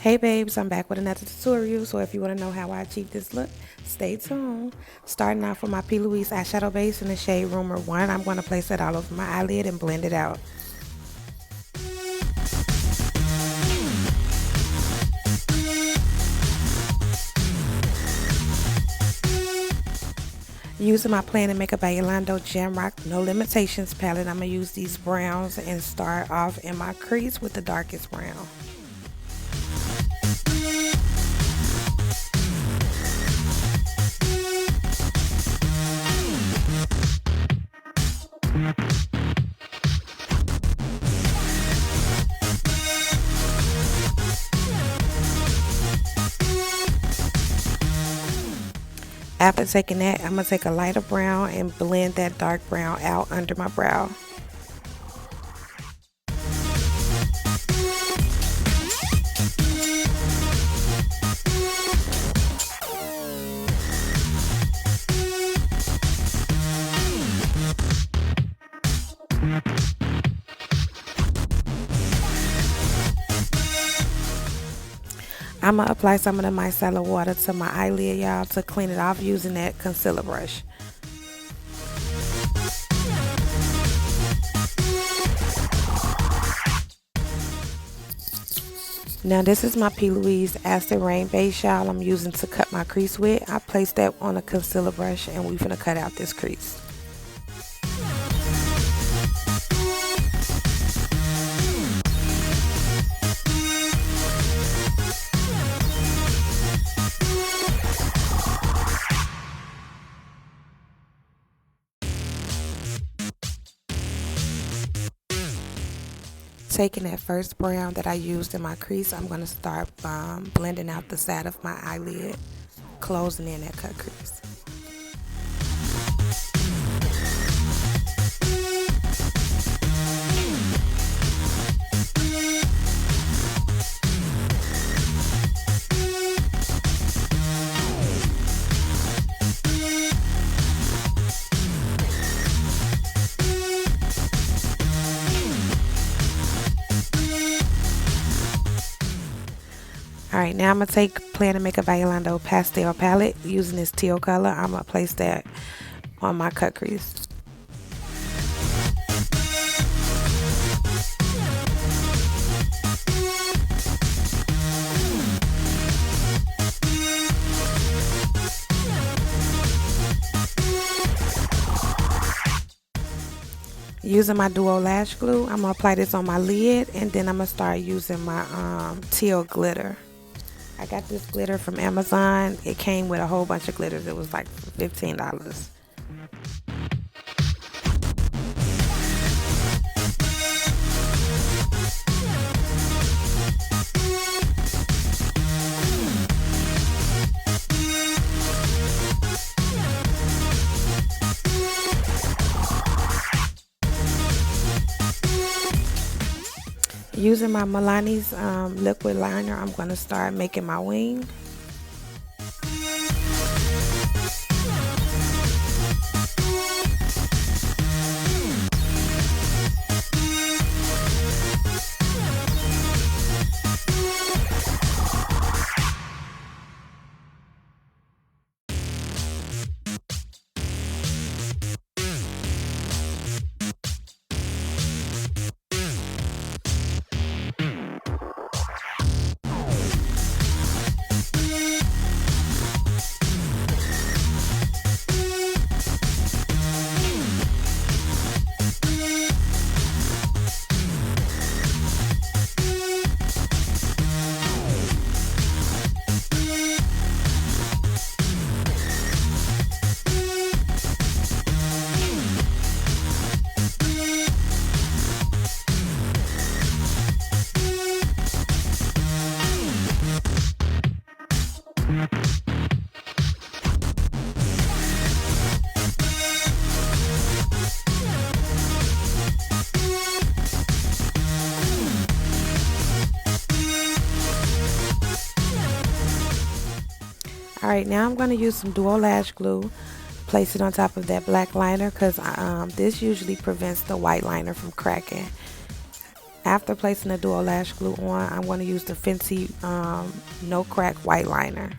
Hey babes, I'm back with another tutorial review. So if you want to know how I achieve this look, stay tuned. Starting off with my P. Louise eyeshadow base in the shade Rumor 1, I'm going to place it all over my eyelid and blend it out. Using my Plan and Makeup by Yolando Gem Rock No Limitations palette, I'm going to use these browns and start off in my crease with the darkest brown. After taking that, I'm going to take a lighter brown and blend that dark brown out under my brow. I'm going to apply some of the micellar water to my eyelid, y'all, to clean it off using that concealer brush. Now this is my P. Louise Acid Rain base, y'all, I'm using to cut my crease with. I placed that on a concealer brush and we're going to cut out this crease. Taking that first brown that I used in my crease, I'm going to start blending out the side of my eyelid, closing in that cut crease. Alright, now I'm going to take Plan and Makeup by Yolando pastel palette using this teal color. I'm going to place that on my cut crease. Using my Duo Lash Glue, I'm going to apply this on my lid, and then I'm going to start using my teal glitter. I got this glitter from Amazon. It came with a whole bunch of glitters. It was like $15. Using my Milani's liquid liner, I'm going to start making my wing. Alright, now I'm going to use some Duo Lash Glue, place it on top of that black liner because this usually prevents the white liner from cracking. After placing the dual lash glue on, I'm going to use the Fenty No Crack White Liner.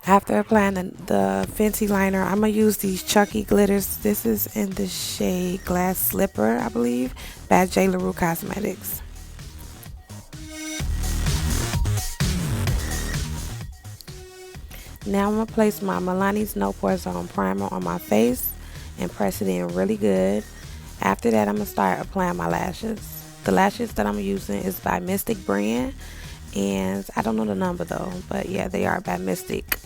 After applying the Fenty liner, I'm going to use these chunky glitters. This is in the shade Glass Slipper, I believe, by J. LaRue Cosmetics. Now I'm going to place my Milani's No Pore Zone Primer on my face and press it in really good. After that, I'm going to start applying my lashes. The lashes that I'm using is by Mystic brand, and I don't know the number though, but yeah, they are by Mystic.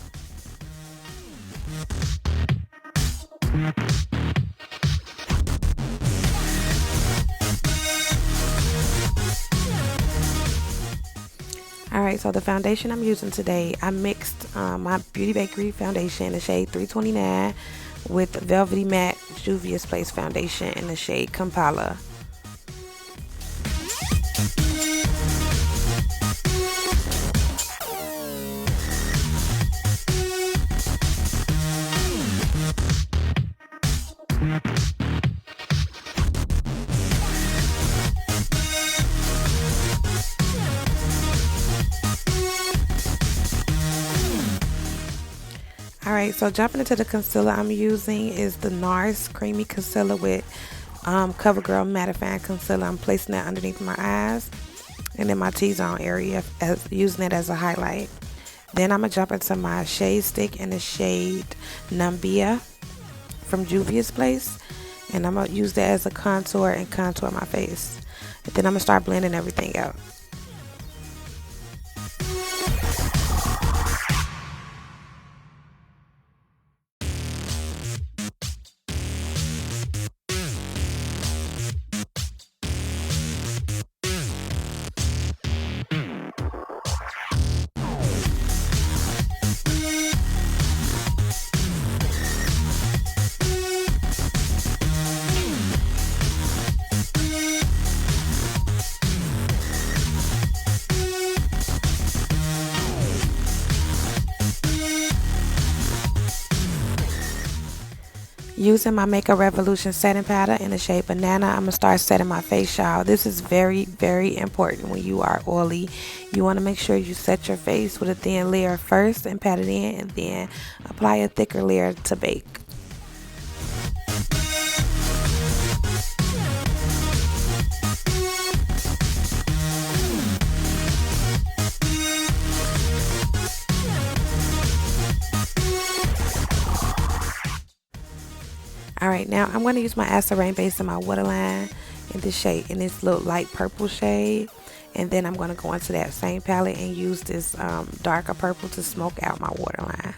Alright, so the foundation I'm using today, I mixed my Beauty Bakery foundation in the shade 329 with Velvety Matte Juvia's Place foundation in the shade Kampala. Alright, so jumping into the concealer I'm using is the NARS Creamy Concealer with CoverGirl Mattifying Concealer. I'm placing that underneath my eyes and in my T-zone area, using it as a highlight. Then I'm going to jump into my shade stick in the shade Numbia from Juvia's Place. And I'm going to use that as a contour and contour my face. And then I'm going to start blending everything out. Using my Makeup Revolution setting powder in the shade Banana, I'm going to start setting my face, y'all. This is very, very important when you are oily. You want to make sure you set your face with a thin layer first and pat it in, and then apply a thicker layer to bake. Alright, now I'm going to use my Acid Rain base in my waterline in this shade, in this little light purple shade. And then I'm going to go into that same palette and use this darker purple to smoke out my waterline.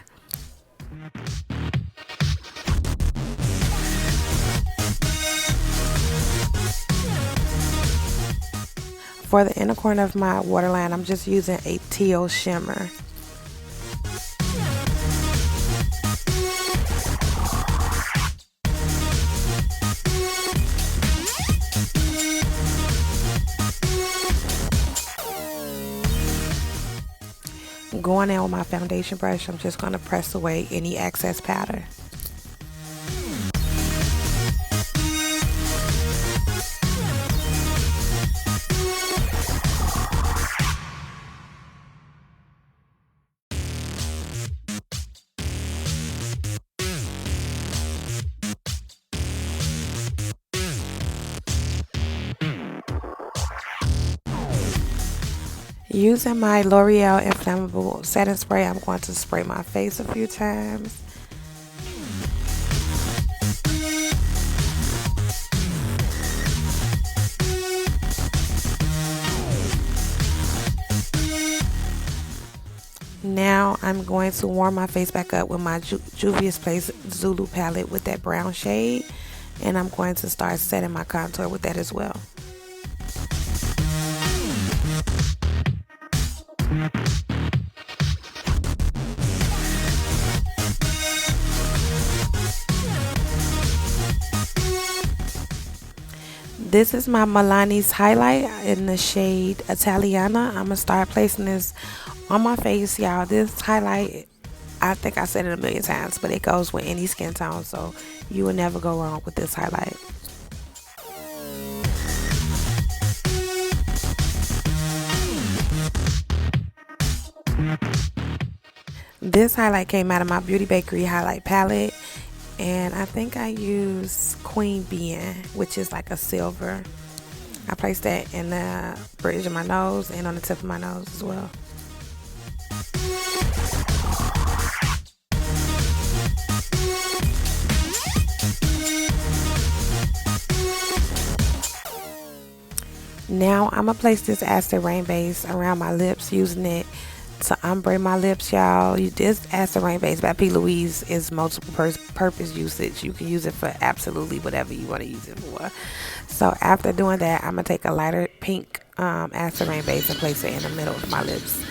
For the inner corner of my waterline, I'm just using a teal shimmer. Going in with my foundation brush, I'm just going to press away any excess powder. Using my L'Oreal Inflammable Setting Spray, I'm going to spray my face a few times. Now I'm going to warm my face back up with my Juvia's Place Zulu palette with that brown shade, and I'm going to start setting my contour with that as well. This is my Milani's highlight in the shade Italiana. I'm going to start placing this on my face, y'all. This highlight, I think I said it a million times, but it goes with any skin tone, so you will never go wrong with this highlight. This highlight came out of my Beauty Bakery highlight palette, and I think I used Queen Being, which is like a silver. I placed that in the bridge of my nose and on the tip of my nose as well. Now I'm gonna place this Acid Rain base around my lips, using it to ombre my lips, y'all. This Acid Rain base by P. Louise is multiple purpose usage. You can use it for absolutely whatever you want to use it for. So after doing that, I'm gonna take a lighter pink Acid Rain base and place it in the middle of my lips.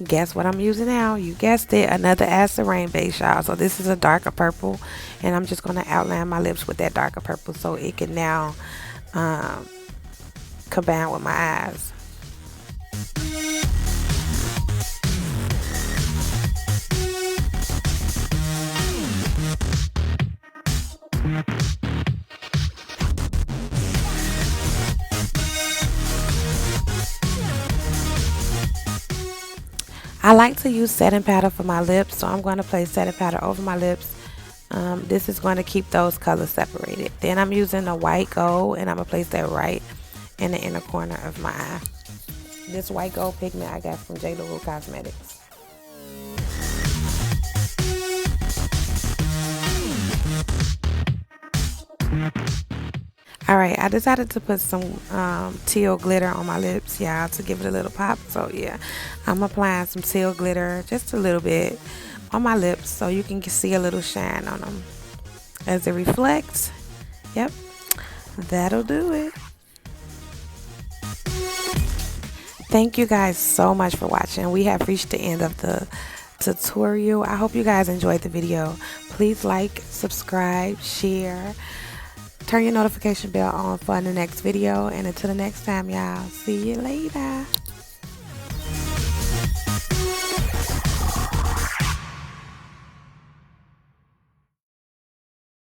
Guess what I'm using now? You guessed it, another Acid Rain base, y'all. So this is a darker purple, and I'm just going to outline my lips with that darker purple so it can now combine with my eyes. I like to use setting powder for my lips, so I'm going to place setting powder over my lips. This is going to keep those colors separated. Then I'm using a white gold, and I'm going to place that right in the inner corner of my eye. This white gold pigment I got from J. Lou Cosmetics. Alright, I decided to put some teal glitter on my lips, y'all, to give it a little pop. So yeah, I'm applying some teal glitter, just a little bit, on my lips so you can see a little shine on them as it reflects. Yep, that'll do it. Thank you guys so much for watching. We have reached the end of the tutorial. I hope you guys enjoyed the video. Please like, subscribe, share. Turn your notification bell on for the next video. And until the next time, y'all. See you later.